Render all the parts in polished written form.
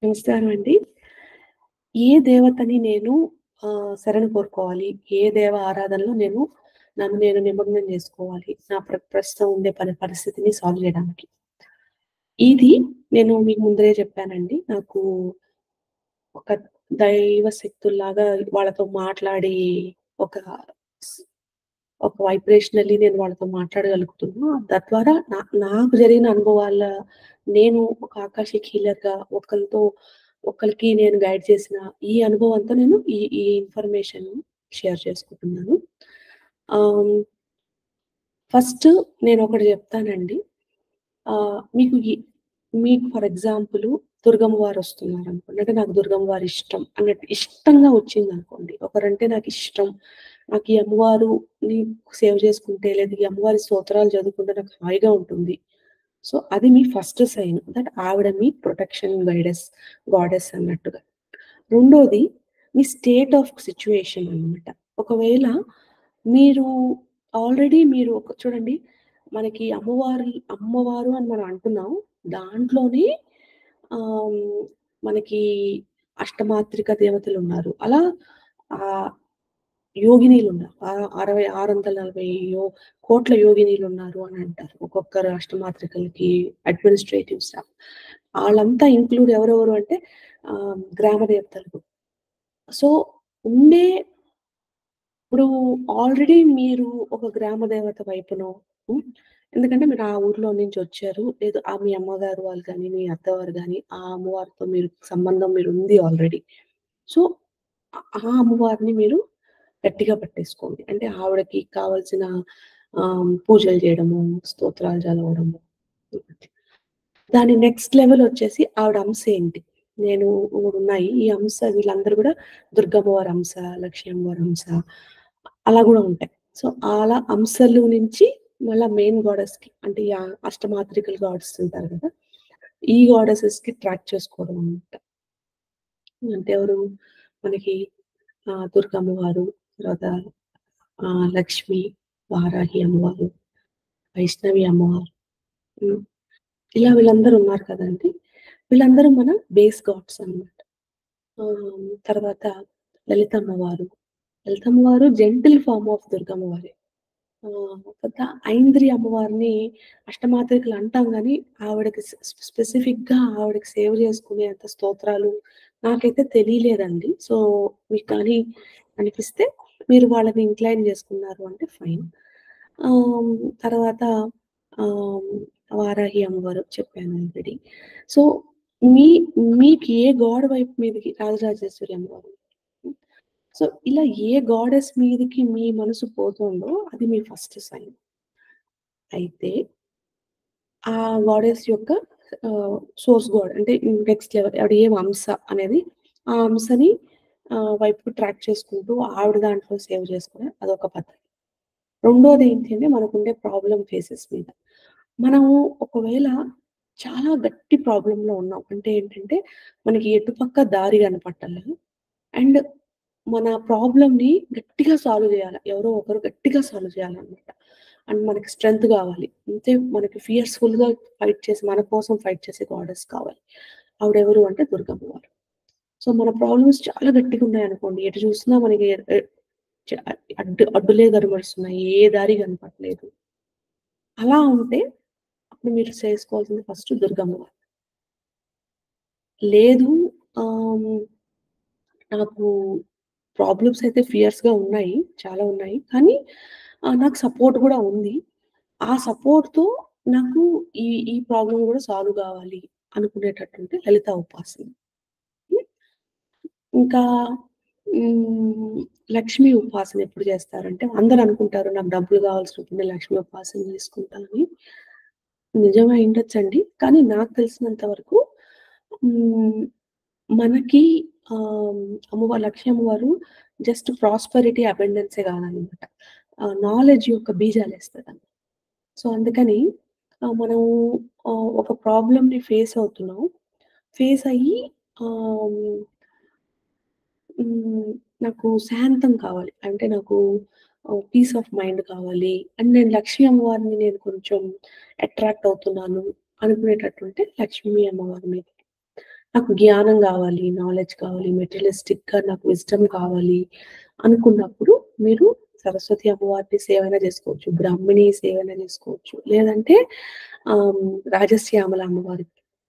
నమస్కారం అండి. ఏ దేవతని నేను శరణు కోరుకోవాలి? ఏ దేవ ఆరాధనలో నన్ను నేను నిమగ్నం జేసుకోవాలి? నా ప్రస్తుతం ఉండే పరిస్థితిని సాల్వ్ జేయడానికి. ఇది నేను మీకు ముందరే చెప్పానండి. నాకు ఒక దైవ శక్తుల్లాగా వాళ్ళతో మాట్లాడి ఒక స్ ఒక వైబ్రేషనల్లీ నేను వాళ్ళతో మాట్లాడగలుగుతున్నా. తద్వారా నాకు జరిగిన అనుభవాల నేను ఒక ఆకాషిక్ హీలర్‌గా ఒకళ్ళకి నేను గైడ్ చేసిన ఈ అనుభవంతో నేను ఈ ఇన్ఫర్మేషన్ షేర్ చేసుకుంటున్నాను. ఆహ్, ఫస్ట్ నేనొకటి చెప్తానండి. మీకు మీకు ఫర్ ఎగ్జాంపుల్ దుర్గమ్మ వారొస్తున్నారనుకోండి. అంటే నాకు దుర్గమ్మ వారు ఇష్టం అన్నట్టు ఇష్టంగా వచ్చిందనుకోండి. ఒకరంటే నాకిష్టం. నాకు ఈ అమ్మవారుని సేవ్ చేసుకుంటే లేదా ఈ అమ్మవారి స్తోత్రాలు చదువుకుంటే నాకు హాయిగా ఉంటుంది. సో, అది మీ ఫస్ట్ సైన్ దట్ ఆవిడ మీ ప్రొటెక్షన్ గాడెస్ అన్నట్టుగా. రెండోది మీ స్టేట్ ఆఫ్ సిట్యుయేషన్ అన్నమాట. ఒకవేళ మీరు మీరు చూడండి మనకి అమ్మవారు అని మనం అంటున్నాం. దాంట్లోనే ఆహ్, మనకి అష్టమాత్రిక దేవతలున్నారు. అలా ఆహ్, యోగినీలున్నారు. 640 కోట్ల యోగినీలున్నారు అని అంటారు. ఒక్కొక్కరు అష్టమాత్రికలకి అడ్మినిస్ట్రేటివ్ స్టాఫ్. ఆళ్ళంతా ఇంక్లూడ్ ఎవరెవరు అంటే గ్రామ దేవతలు. సో, ఉండే ఇప్పుడు ఆల్రెడీ మీరు ఒక గ్రామ దేవత వైపునో హ్మ్. ఎందుకంటే మీరు ఆ ఊర్లో నుంచొచ్చారు. లేదు మీ అమ్మగారు వాళ్ళు గాని, మీ అత్తవారు గాని, ఆ అమ్మవారితో సంబంధం మీరుంది ఆల్రెడీ. సో, ఆ అమ్మవారిని మీరు గట్టిగా పట్టేసుకోండి. అంటే ఆవిడకి కావాల్సిన పూజలు చేయడము, స్తోత్రాలు చదవడము. దాని నెక్స్ట్ లెవెలొచ్చేసి ఆవిడ అంశ ఏంటి? నేను ఉన్నాయి. ఈ అంశ వీళ్ళందరూ గూడా దుర్గమ్మవారి అంశ, లక్ష్మీ అమ్మవారి అంశ అలా గూడా ఉంటాయి. సో, అలా అంశలు నుంచి మళ్ళా మెయిన్ గాడెస్‌కి అంటే ఈ అష్టమాత్రికలు గాడెస్ ఉంటారు గదా! ఈ గాడెసెస్‌కి ట్రాక్ చేసుకోవడం అన్నమాట. అంటే ఎవరు? మనకి దుర్గమ్మవారు, తర్వాత లక్ష్మి, వారాహి అమ్మవారు, వైష్ణవి అమ్మవారు. హ్మ్. ఇలా వీళ్ళందరూ ఉన్నారు కదండీ! వీళ్ళందరూ మన బేస్ గాడ్స్ అన్నమాట. తర్వాత లలితమ్మవారు. లలితమ్మవారు జెంటిల్ ఫార్మ్ ఆఫ్ దుర్గమ్మవారే. తర్వాత ఐంద్రి అమ్మవారిని అష్టమాత్రికలు అంటాం గానీ, ఆవిడకి స్పెసిఫిక్‌గా ఆవిడకి సేవ చేసుకునేంత స్తోత్రాలు నాకైతే తెలియలేదండి. సో, మీకు కానీ అనిపిస్తే మీరు వాళ్ళని ఇంక్లైన్ చేసుకున్నారు అంటే ఫైన్. ఆహ్, తర్వాత ఆహ్, వారాహి అమ్మవారు చెప్పాను ఆల్రెడీ. సో, మీ మీకు ఏ గాడ్ వైపు మీదకి రాజరాజేశ్వరి అమ్మవారు. సో, ఇలా ఏ గాడెస్ మీదకి మీ మనసు పోతుందో అది మీ ఫస్ట్ సైన్. అయితే ఆ గాడెస్ యొక్క సోర్స్ గాడ్ అంటే నెక్స్ట్ లెవెల్ ఆవిడ ఏం అంశ అనేది ఆ అంశని వైపుకి ట్రాక్ చేసుకుంటూ ఆవిడ దాంట్లో సేవ్ చేసుకోవడం అదొక పద్ధతి. రెండోది ఏంటి అంటే మనకుండే ప్రాబ్లమ్ ఫేసెస్ మీద. మనము ఒకవేళ చాలా గట్టి ప్రాబ్లమ్‌లో ఉన్నాం. అంటే ఏంటంటే మనకి ఎటుపక్క దారి కనపడటంల. అండ్ మన ప్రాబ్లమ్‌ని గట్టిగా సాల్వ్ జేయాల. ఎవరో ఒకరు గట్టిగా సాల్వ్ చేయాలనమాట. అండ్ మనకి స్ట్రెంత్ గావాలి. అంటే మనకి ఫియర్స్‌ఫుల్‌గా మన కోసం ఫైట్ చేసే గాడెస్ కావాలి. ఆవిడెవరు అంటే దుర్గమ్మ వారు. సో, మన ప్రాబ్లమ్స్ చాలా గట్టిగున్నాయనుకోండి. ఎటు చూసినా మనకి ఎ ఎ చ అడ్డులే కనబడుస్తున్నాయి. ఏ దారి కనపడట్లేదు. అలా ఉంటే అప్పుడు మీరు చేసుకోవాల్సింది ఫస్ట్ దుర్గమ్మ వారు. లేదు ఆహ్, నాకు ప్రాబ్లమ్స్ అయితే ఫియర్స్‌గా ఉన్నాయి. చాలా ఉన్నాయి. కానీ నాకు సపోర్ట్ గూడా ఉంది. ఆ సపోర్ట్‌తో నాకు ఈ ప్రాబ్లమ్ గూడా సాల్వ్ గావాలి అనుకునేటట్టుంటే లలిత ఉపాసన. హ్మ్. ఇంకా హ్మ్. లక్ష్మీ ఉపాసన ఎప్పుడు చేస్తారంటే అందరూ అనుకుంటారు నాకు డబ్బులు కావాల్సినప్పుడు నేను లక్ష్మీ ఉపాసన చేసుకుంటా అని. నిజమే అయ్యుండొచ్చండి. కానీ నాకు తెలిసినంత వరకు హ్మ్. మనకి ఆహ్, లక్ష్మీ అమ్మవారు జస్ట్ ప్రాస్పెరిటీ, అబండెన్సే కాదనమాట. నాలెడ్జ్ యొక్క బీజాలేస్తదనమాట. సో, అందుకని మనం ఒక ప్రాబ్లమ్‌ని ఫేస్ అవుతున్నాం. ఫేస్ అయ్యి ఆహ్, హ్మ్. నాకు శాంతం కావాలి. అంటే నాకు పీస్ ఆఫ్ మైండ్ కావాలి. అండ్ నేను లక్ష్మీ అమ్మవారిని నేను కొంచెం అట్రాక్ట్ అవుతున్నాను అనుకునేటట్టుంటే లక్ష్మీ అమ్మవారి మీద. నాకు జ్ఞానం గావాలి, నాలెడ్జ్ కావాలి, మెటీరియలిస్టిక్‌గా నాకు విజ్డమ్ కావాలి అనుకున్నప్పుడు మీరు సరస్వతి అమ్మవారి సేవైనా జేసుకోవచ్చు. బ్రాహ్మిణి సేవైనా జేసుకోవచ్చు. లేదంటే ఆహ్, రాజశ్యామల అమ్మవారి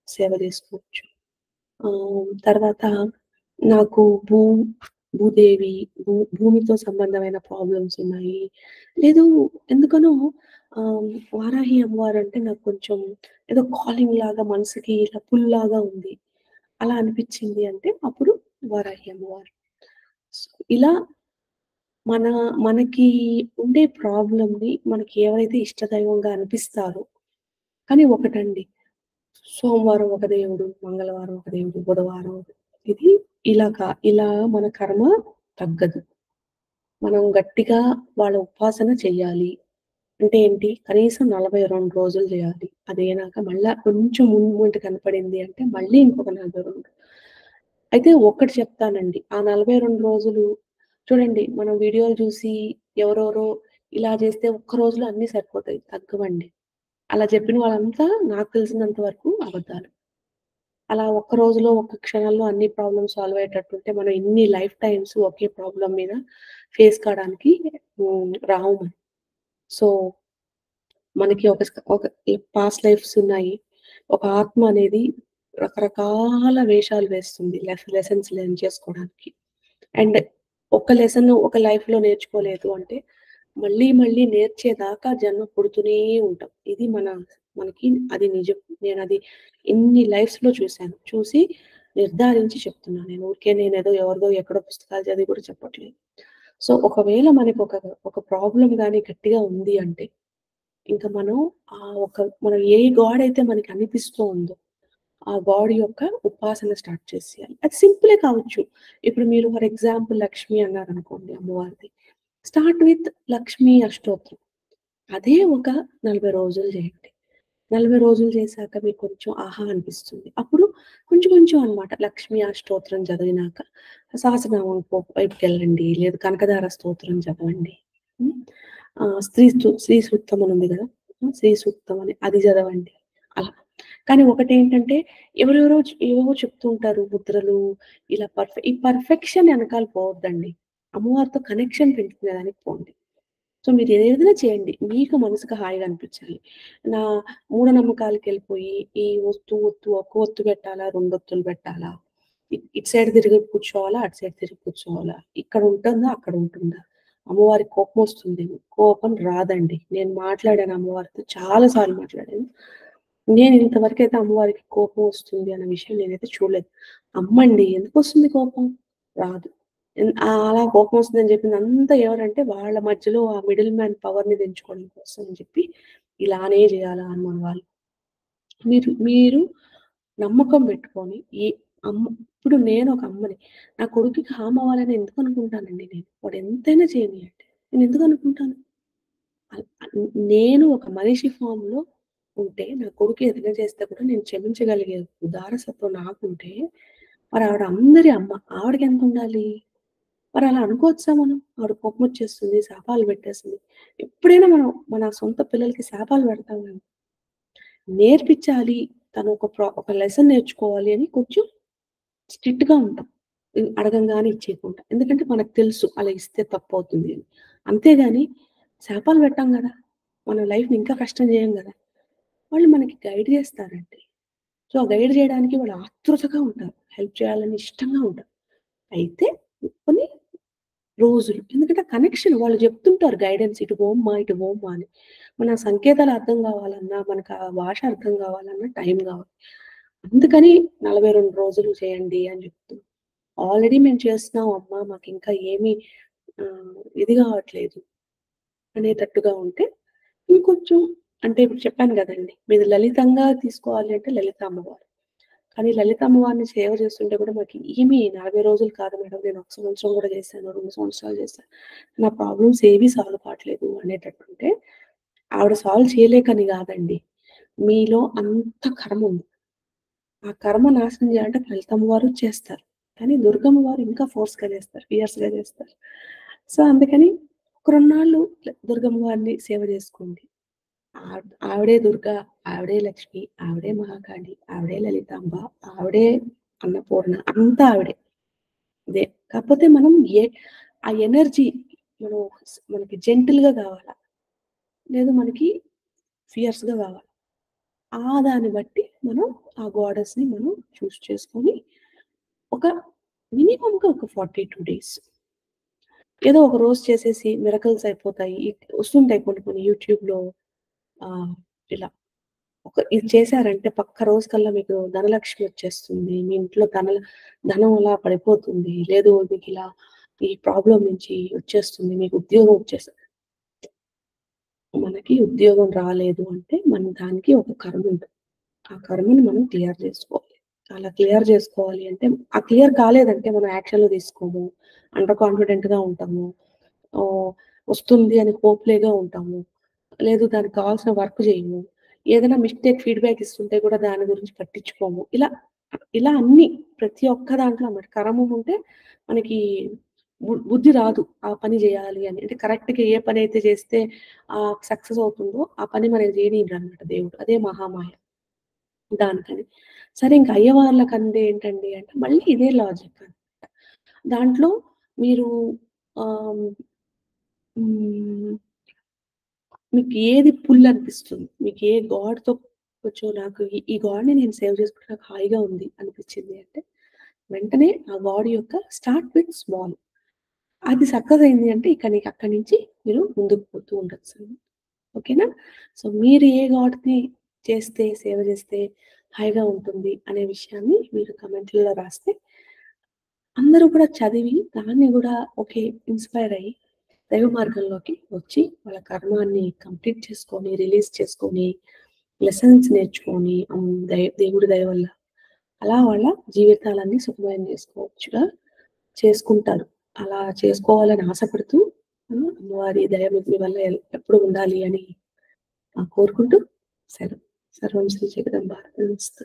సేవ జేసుకోవచ్చు. తర్వాత నాకు భూదేవి, భూమితో సంబంధమైన ప్రాబ్లమ్స్ ఉన్నాయి. లేదు ఎందుకనో వారాహి అమ్మవారంటే నాకు కొంచెం ఏదో కాలింగ్ లాగా మనసుకి ఇలా పుల్‌లాగా ఉంది. అలా అనిపిచ్చింది అంటే అప్పుడు వారాహి అమ్మవారు. సో, ఇలా మన మనకి ఉండే ప్రాబ్లమ్‌ని మనకి ఎవరైతే ఇష్టదైవంగా అనిపిస్తారో కానీ ఒకటండి సోమవారం ఒక దేవుడు, మంగళవారం ఒక దేవుడు, బుధవారం ఇది ఇలా మన కర్మ తగ్గదు. మనం గట్టిగా వాళ్ళ ఉపాసన చెయ్యాలి. అంటే ఏంటి? కనీసం 42 రోజులు జేయాలి. అదయినాక మళ్ళా కొంచెం మూవ్‌మెంట్ కనపడింది అంటే మళ్ళీ ఇంకొక 42 అయితే ఒక్కటి చెప్తానండి. ఆ 42 రోజులు చూడండి మనం వీడియోలు జూసి ఎవరెవరో ఇలా జేస్తే ఒక్క రోజులో అన్నీ సరిపోతాయి. తగ్గవండి. అలా చెప్పిన వాళ్ళంతా నాకు తెలిసినంత వరకు అబద్ధాలు. అలా ఒక్క రోజులో, ఒక్క క్షణంలో అన్ని ప్రాబ్లమ్స్ సాల్వ్ అయ్యేటట్టుంటే, మనం ఇన్ని లైఫ్ టైమ్స్ ఒకే ప్రాబ్లమ్ మీద ఫేస్ కాడానికి రాము మనం. సో, మనకి ఒక పాస్ట్ లైఫ్స్ ఉన్నాయి. ఒక ఆత్మ అనేది రకరకాల వేషాలు వేస్తుంది. లెసన్స్ లెర్న్ చేసుకోవడానికి. అండ్ ఒక లెసన్ ఒక లైఫ్‌లో నేర్చుకోలేదు అంటే, మళ్ళీ మళ్ళీ నేర్చేదాకా జన్మ పుడుతూనే ఉంటాం. ఇది మనకి అది నిజం. నేనది ఇన్ని లైఫ్స్‌లో చూసాను. చూసి నిర్ధారించి చెప్తున్నా నేను. ఊరికే నేనేదో ఎవరిదో ఎక్కడో పుస్తకాలు చదివి కూడా చెప్పట్లేదు. సో, ఒకవేళ మనకొక ప్రాబ్లమ్ గాని గట్టిగా ఉంది అంటే, ఇంక మనం ఏ గాడ్ అయితే మనకి అనిపిస్తూ ఉందో ఆ గాడ్ యొక్క ఉపాసన స్టార్ట్ చేసేయాలి. అది సింపులే కావచ్చు. ఇప్పుడు మీరు ఫర్ ఎగ్జాంపుల్ లక్ష్మి అన్నారనుకోండి అమ్మవారిది. స్టార్ట్ విత్ లక్ష్మీ అష్టోత్తరం. అదే ఒక 40 రోజులు చేయండి. 40 రోజులు చేశాక మీకు కొంచెం ఆహా అనిపిస్తుంది. అప్పుడు కొంచెం కొంచెం అన్నమాట. లక్ష్మీ అష్టోత్తరం చదివినాక సహస్రనామం వైపుకెళ్ళండి. లేదు కనకదార స్తోత్రం చదవండి. హ్మ్. శ్రీ సూక్తం అని ఉంది గదా! శ్రీ సూక్తం అని అది చదవండి. అలా. కానీ ఒకటేంటంటే ఏవేవో చెప్తూ ఉంటారు ముద్రలు ఇలా ఈ పర్ఫెక్షన్ ఎనకాల పోవద్దండి. అమ్మవారితో కనెక్షన్ పెంచుకునేదానికి పోండి. సో, మీరు ఏదైనా చేయండి. మీకు మనసుకు హాయిగా అనిపించాలి. నా మూఢనమ్మకాలకెళ్ళిపోయి ఈ ఒక ఒత్తు పెట్టాలా? 2 ఒత్తులు పెట్టాలా? ఇటు సైడ్ తిరిగి కూర్చోవాలా? అటు సైడ్ తిరిగి కూర్చోవాలా? ఇక్కడ ఉంటుందా? అక్కడ ఉంటుందా? అమ్మవారికి కోపమొస్తుందేమో! కోపం రాదండి. నేను మాట్లాడాను అమ్మవారితో చాలా సార్లు మాట్లాడాను. నేను ఇంతవరకైతే అమ్మవారికి కోపం వస్తుంది అన్న విషయం నేనైతే చూడలేదు. అమ్మండి ఎందుకొస్తుంది కోపం? రాదు. అలా కోపమొస్తుందని చెప్పిందంతా ఎవరంటే వాళ్ళ మధ్యలో ఆ మిడిల్ మ్యాన్ పవర్‌ని పెంచుకోవడం కోసం అని చెప్పి ఇలానే చేయాలా అని మన వాళ్ళు. మీరు నమ్మకం పెట్టుకొని అమ్మ ఇప్పుడు నేనొక అమ్మని. నా కొడుకుకి హార్మ్ అవ్వాలని ఎందుకు అనుకుంటానండి నేను. వాడు ఎంతైనా చేయనియండి. నేనెందుకు అనుకుంటాను? నేను ఒక మనిషి ఫార్మ్‌లో ఉంటే, నా కొడుకు ఏదైనా చేస్తే కూడా నేను క్షమించగలిగే ఉదారసత్వం నాకుంటే, మరి ఆవిడ అందరి అమ్మ. ఆవిడకెంతుండాలి? మరలా అనుకోవచ్చా మనం? ఆవిడ కోపమొచ్చేస్తుంది, శాపాలు పెట్టేస్తుంది. ఎప్పుడైనా మనం మన సొంత పిల్లలకి శాపాలు పెడతామా? నేర్పించాలి. తను ఒక లెసన్ నేర్చుకోవాలి అని కొంచెం స్ట్రిక్ట్‌గా ఉంటాం. అడగంగానే ఇచ్చేయకుండా. ఎందుకంటే మనకు తెలుసు అలా ఇస్తే తప్పవుతుంది అని. అంతేగాని శాపాలు పెట్టం గదా! మన లైఫ్‌ని ఇంకా కష్టం చేయం గదా! వాళ్ళు మనకి గైడ్ చేస్తారండి. సో, ఆ గైడ్ చేయడానికి వాళ్ళు ఆతృతగా ఉంటారు. హెల్ప్ చేయాలని ఇష్టంగా ఉంటారు. అయితే కొన్ని రోజులు. ఎందుకంటే కనెక్షన్ వాళ్ళు చెప్తుంటారు గైడెన్స్ ఇటు పోమ్మా, ఇటు పోమ్మా అని. మన సంకేతాలు అర్థం కావాలన్నా, మనకు ఆ భాష అర్థం కావాలన్నా టైం కావాలి. అందుకని 42 రోజులు చేయండి అని చెప్తున్నా. ఆల్రెడీ మేము చేస్తున్నాం అమ్మా మాకింకా ఏమి ఇది కావట్లేదు అనేటట్టుగా ఉంటే ఇంకొంచెం అంటే ఇప్పుడు చెప్పాను గదండీ! మీది లలితంగా తీసుకోవాలి అంటే లలిత అమ్మవారు. కానీ లలిత అమ్మవారిని సేవ చేస్తుంటే కూడా మాకు ఏమి 40 రోజులు కాదు మేడం. నేను ఒక సంవత్సరం కూడా చేశాను. 2 సంవత్సరాలు చేశాను. నా ప్రాబ్లమ్స్ ఏవి సాల్వ్ కావట్లేదు అనేటట్టుంటే ఆవిడ సాల్వ్ చేయలేకని గాదండి. మీలో అంత కర్మ ఉంది. ఆ కర్మ నాశనం చేయాలంటే లలిత అమ్మవారు చేస్తారు. కానీ దుర్గమ్మ వారు ఇంకా ఫోర్స్‌గా చేస్తారు. ఫియర్స్‌గా చేస్తారు. సో, అందుకని ఒక 2 నాళ్ళు దుర్గమ్మ వారిని సేవ చేసుకోండి. ఆవిడే దుర్గా, ఆవిడే లక్ష్మి, ఆవిడే మహాకాళి, ఆవిడే లలితాంబ, ఆవిడే అన్నపూర్ణ అంతా ఆవిడే. ఇదే. కాకపోతే మనం ఆ ఎనర్జీ మనం మనకి జెంటిల్‌గా గావాలా. లేదు మనకి ఫియర్స్‌గా గావాలా. దాన్ని బట్టి మనం ఆ గోడెస్‌ని మనం చూజ్ చేసుకొని ఒక మినిమమ్‌గా ఒక 42 డేస్. ఏదో ఒక రోజు చేసేసి మిరకిల్స్ అయిపోతాయి. వస్తుంటాయి కొన్ని కొన్ని యూట్యూబ్‌లో ఆహ్, ఇలా ఇది చేశారంటే పక్క రోజు కల్లా మీకు ధనలక్ష్మి వచ్చేస్తుంది. మీ ఇంట్లో ధనం అలా పడిపోతుంది. లేదు మీకిలా ఈ ప్రాబ్లమ్ నుంచి వచ్చేస్తుంది. మీకు ఉద్యోగం మనకి ఉద్యోగం రాలేదు అంటే దానికి ఒక కర్మ ఉంటది. ఆ కర్మని మనం క్లియర్ జేసుకోవాలి. అలా క్లియర్ జేసుకోవాలి అంటే ఆ క్లియర్ కాలేదంటే మనం యాక్షన్‌లు తీసుకోము. అండర్ కాన్ఫిడెంట్‌గా ఉంటాము. ఆహ్, వస్తుంది అని హోప్‌లేగా ఉంటాము. లేదు దానికి కావాల్సిన వర్క్ జేయము. ఏదైనా మిస్టేక్ ఫీడ్‌బ్యాక్ ఇస్తుంటే కూడా దాని గురించి పట్టించుకోము. ఇలా అన్నీ ప్రతి ఒక్క దాంట్లో అన్నమాట. కర్మ ఉంటే మనకి బుద్ధి రాదు. ఆ పని జేయాలి అని. అంటే కరెక్ట్‌గా ఏ పనైతే చేస్తే సక్సెస్ అవుతుందో ఆ పని మనకి జేయనీయడనమాట దేవుడు. అదే మహామాయ. దానికని. సరే ఇంక అయ్యవార్లకందే ఏంటండి అంటే మళ్ళీ ఇదే లాజిక్ అనమాట. దాంట్లో మీరు ఆహ్, హ్మ్. మీకు ఏది పుల్ అనిపిస్తుంది? మీకు ఏ గాడ్‌తో కొంచెం నాకు ఈ గాడ్‌ని నేను సేవ్ చేసుకుంటే నాకు హాయిగా ఉంది అనిపించింది అంటే, వెంటనే ఆ గాడ్ యొక్క స్టార్ట్ విత్ స్మాల్. అది సక్సెస్ అయింది అంటే ఇక నీకు అక్కడి నుంచి మీరు ముందుకు పోతూ ఉండొచ్చనమాట. ఓకేనా? సో, మీరు ఏ గాడ్‌ని సేవ చేస్తే హాయిగా ఉంటుంది అనే విషయాన్ని మీరు కామెంట్‌లలో రాస్తే అందరూ కూడా చదివి దాన్ని గూడా ఓకే. ఇన్‌స్పైర్ అయ్యి దైవ మార్గంలోకి వచ్చి వాళ్ళ కర్మాన్ని కంప్లీట్ చేసుకొని, రిలీజ్ చేసుకొని, లెసన్స్ నేర్చుకొని దేవుడి దయ వల్ల అలా వాళ్ళ జీవితాలన్నీ సుఖమయం చేసుకుంటారు. అలా చేసుకోవాలని ఆశపడుతూ అమ్మవారి దయ మీ వల్ల ఎప్పుడు ఉండాలి అని కోరుకుంటూ సెలవు. సర్వం శ్రీ జగదంబార్పణమస్తు.